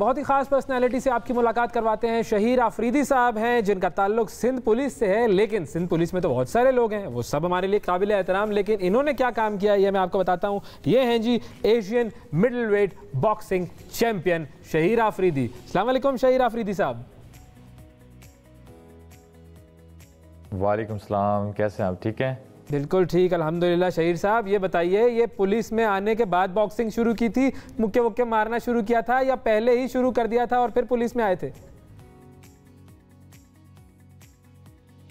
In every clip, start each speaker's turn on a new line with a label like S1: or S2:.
S1: बहुत ही खास पर्सनैलिटी से आपकी मुलाकात करवाते हैं। शहीर आफरीदी साहब हैं जिनका ताल्लुक सिंध पुलिस से है, लेकिन सिंध पुलिस में तो बहुत सारे लोग हैं, वो सब हमारे लिए काबिल एहतराम, लेकिन इन्होंने क्या काम किया ये मैं आपको बताता हूँ। ये हैं जी Asian middle weight boxing champion Shaheer Afridi. अस्सलाम वालेकुम शहीर आफरीदी साहब।
S2: वालेकुम सलाम, कैसे हैं आप? ठीक हैं?
S1: बिल्कुल ठीक, अल्हम्दुलिल्लाह। शहीर साहब ये बताइए, ये पुलिस में आने के बाद बॉक्सिंग शुरू की थी, मुक्के वुक्के मारना शुरू किया था या पहले ही शुरू कर दिया था और फिर पुलिस में आए थे?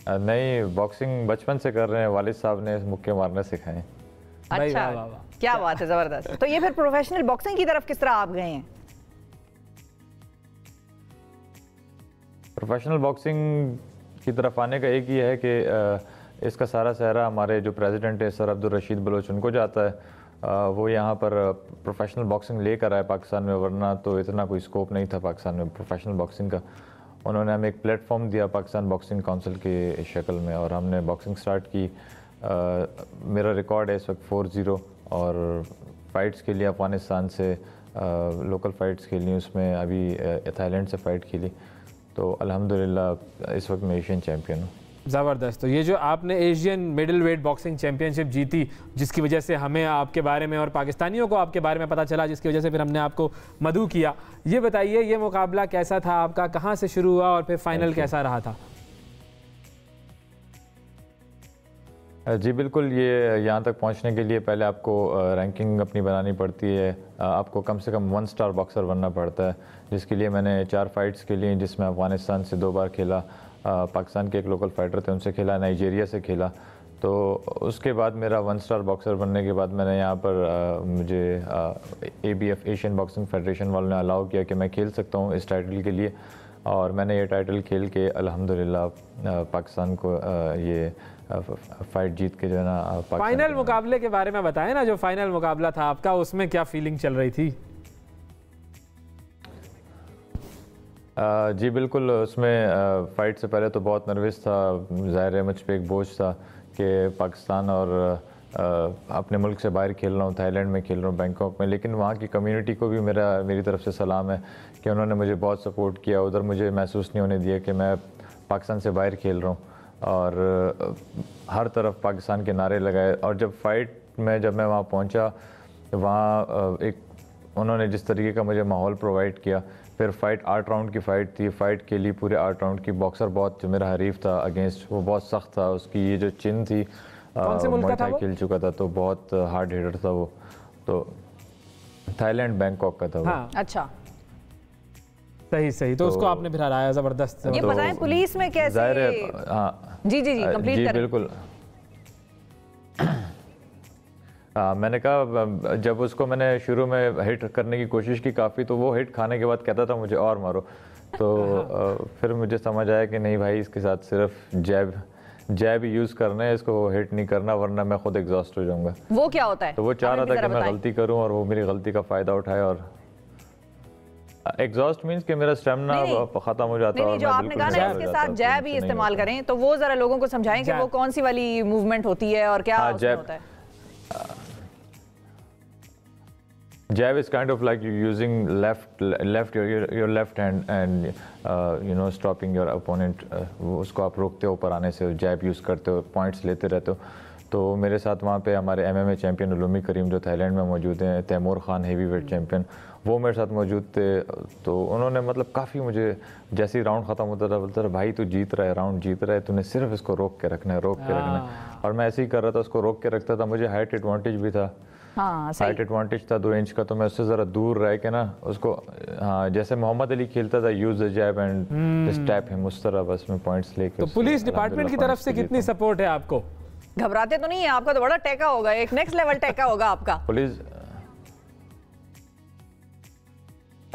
S2: नहीं, बॉक्सिंग बचपन से कर रहे हैं, वालिद साहब ने मुक्के मारने सिखाए।
S3: अच्छा, क्या बात है, ज़बरदस्त। तो ये फिर प्रोफेशनल बॉक्सिंग की तरफ किस तरह आप गए हैं?
S2: प्रोफेशनल बॉक्सिंग की तरफ आने का एक ही है कि इसका सारा सहरा हमारे जो प्रेसिडेंट है सर अब्दुल रशीद बलोच उनको जाता है। वो यहाँ पर प्रोफेशनल बॉक्सिंग लेकर आए पाकिस्तान में, वरना तो इतना कोई स्कोप नहीं था पाकिस्तान में प्रोफेशनल बॉक्सिंग का। उन्होंने हमें एक प्लेटफॉर्म दिया पाकिस्तान बॉक्सिंग काउंसिल के शक्ल में और हमने बॉक्सिंग स्टार्ट की। मेरा रिकॉर्ड है इस वक्त 4-0 और फ़ाइट्स के लिए अफ़गानिस्तान से लोकल फ़ाइट्स खेली, उसमें अभी थाईलैंड से फ़ाइट खेली, तो अल्हम्दुलिल्लाह इस वक्त मैं एशियन चैम्पियन हूँ।
S1: ज़बरदस्त। तो ये जो आपने Asian middle weight boxing championship जीती, जिसकी वजह से हमें आपके बारे में और पाकिस्तानियों को आपके बारे में पता चला, जिसकी वजह से फिर हमने आपको मदऊ किया, ये बताइए ये मुकाबला कैसा था आपका, कहाँ से शुरू हुआ और फिर फाइनल कैसा रहा था?
S2: जी बिल्कुल, ये यहाँ तक पहुँचने के लिए पहले आपको रैंकिंग अपनी बनानी पड़ती है। आपको कम से कम 1 स्टार बॉक्सर बनना पड़ता है, जिसके लिए मैंने 4 फाइट्स खेली, जिसमें अफ़गानिस्तान से 2 बार खेला, पाकिस्तान के एक लोकल फाइटर थे उनसे खेला, नाइजीरिया से खेला। तो उसके बाद मेरा 1 स्टार बॉक्सर बनने के बाद मैंने यहाँ पर मुझे ABF एशियन बॉक्सिंग फेडरेशन वालों ने अलाउ किया कि मैं खेल सकता हूँ इस टाइटल के लिए, और मैंने ये टाइटल खेल के अल्हम्दुलिल्लाह पाकिस्तान को ये फाइट जीत के जो है ना।
S1: फाइनल मुकाबले के बारे में बताएं ना, जो फाइनल मुकाबला था आपका, उसमें क्या फीलिंग चल रही थी?
S2: जी बिल्कुल, उसमें फ़ाइट से पहले तो बहुत नर्वस था। ज़ाहिर है मुझ पे एक बोझ था कि पाकिस्तान और अपने मुल्क से बाहर खेल रहा हूँ, थाईलैंड में खेल रहा हूँ, बैंकॉक में, लेकिन वहाँ की कम्युनिटी को भी मेरी तरफ से सलाम है कि उन्होंने मुझे बहुत सपोर्ट किया। उधर मुझे महसूस नहीं होने दिया कि मैं पाकिस्तान से बाहर खेल रहा हूँ, और हर तरफ पाकिस्तान के नारे लगाए। और जब मैं वहाँ पहुँचा, वहाँ उन्होंने जिस तरीके का मुझे माहौल प्रोवाइड किया, फिर फाइट 8 राउंड की फ़ाइट थी, फ़ाइट के लिए पूरे 8 राउंड की। बॉक्सर बहुत जो मेरा हरीफ था अगेंस्ट, वो बहुत सख्त था, उसकी ये जो चिन थी मोटाई खेल चुका था, तो बहुत हार्ड हिटर था वो। तो थाईलैंड बैंकॉक का था वो।
S1: हाँ।
S3: अच्छा,
S1: सही। तो उसको आपने फिर हराया। ज़बरदस्त।
S3: ये बताएं पुलिस में कैसे?
S2: ज़ाहिर है, हाँ
S3: जी कंप्लीट करें।
S2: बिल्कुल। मैंने कहा, जब उसको मैंने शुरू में हिट करने की कोशिश की काफ़ी, तो वो हिट खाने के बाद कहता था मुझे और मारो। तो फिर मुझे समझ आया कि नहीं भाई, इसके साथ सिर्फ जैब यूज़ करना है, इसको हिट नहीं करना, वरना मैं खुद एग्जॉस्ट हो जाऊंगा।
S3: वो क्या होता है?
S2: तो वो चाह रहा था कि मैं गलती करूं और वो मेरी गलती का फ़ायदा उठाए। और एग्जॉस्ट मीन्स कि मेरा स्टेमिना खत्म हो जाता है।
S3: नहीं, जो आपने कहा ना इसके साथ जैब ही इस्तेमाल करें, तो वो ज़रा लोगों को समझाएं कि वो कौन सी वाली मूवमेंट होती है और क्या होता है।
S2: Jab is kind of like using your left hand and stopping your opponent. उसको आप रोकते हो ऊपर आने से, जैब यूज़ करते हो, पॉइंट्स लेते रहते हो। तो मेरे साथ वहाँ पे हमारे MMA चैम्पियन उलूमी करीम जो थाईलैंड में मौजूद हैं, Taimur Khan heavyweight champion, वो मेरे साथ मौजूद थे। तो उन्होंने मतलब काफ़ी मुझे, जैसे ही राउंड ख़त्म होता था, बोलता था भाई तू जीत रहा है, राउंड जीत रहा है, तूने सिर्फ इसको रोक के रखना है। और मैं ऐसे ही कर रहा था, उसको रोक के रखता था। मुझे हाइट एडवांटेज भी था, हाइट एडवांटेज था 2 इंच का, तो मैं उससे ज़रा दूर रह के ना उसको, हाँ जैसे मोहम्मद अली खेलता था, use the jab and just tap him, उस तरह बस में पॉइंट्स लेके।
S1: तो पुलिस डिपार्टमेंट की तरफ से कितनी सपोर्ट है आपको?
S3: घबराते तो नहीं है? आपका तो बड़ा टेका होगा, एक नेक्स्ट लेवल टेका होगा आपका।
S2: पुलिस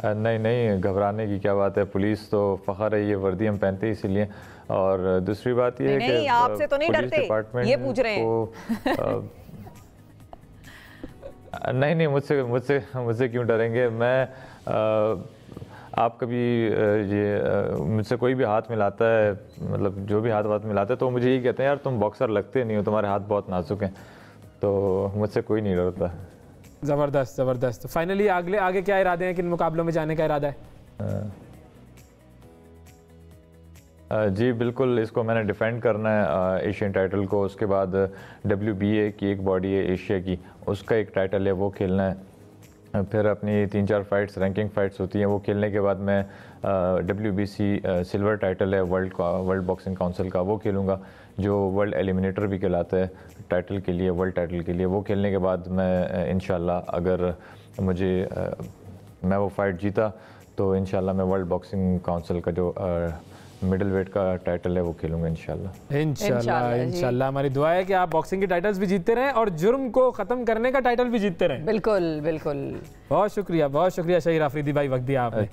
S2: नहीं, घबराने की क्या बात है, पुलिस तो फ़ख्र है, ये वर्दी हम पहनते इसीलिए। और दूसरी बात ये है कि
S3: आपसे तो नहीं डरते, ये पूछ रहे हैं।
S2: नहीं, मुझसे क्यों डरेंगे? आप कभी मुझसे कोई भी हाथ मिलाता है, मतलब जो भी हाथ मिलाता है, तो मुझे यही कहते हैं यार तुम बॉक्सर लगते नहीं हो, तुम्हारे हाथ बहुत नाजुक हैं। तो मुझसे कोई नहीं डरता।
S1: ज़बरदस्त। फाइनली आगे क्या इरादे हैं, किन मुकाबलों में जाने का इरादा है?
S2: जी बिल्कुल, इसको मैंने डिफेंड करना है एशियन टाइटल को। उसके बाद WBA की एक बॉडी है एशिया की, उसका एक टाइटल है, वो खेलना है। फिर अपनी 3-4 फाइट्स, रैंकिंग फाइट्स होती हैं, वो खेलने के बाद मैं WBC सिल्वर टाइटल है वर्ल्ड बॉक्सिंग काउंसिल का, वो खेलूँगा, जो वर्ल्ड एलिमिनेटर भी कहलाता है टाइटल के लिए, वर्ल्ड टाइटल के लिए। वो खेलने के बाद मैं इंशाल्लाह, अगर मुझे मैं वो फाइट जीता तो इंशाल्लाह मैं वर्ल्ड बॉक्सिंग काउंसिल का जो मिडिल वेट का टाइटल है वो खेलूंगा इंशाल्लाह।
S1: इंशाल्लाह हमारी दुआ है कि आप बॉक्सिंग के टाइटल्स भी जीतते रहें और जुर्म को ख़त्म करने का टाइटल भी जीतते रहें।
S3: बिल्कुल बिल्कुल।
S1: बहुत शुक्रिया शहीर आफरीदी भाई, वक्त दिया आपने।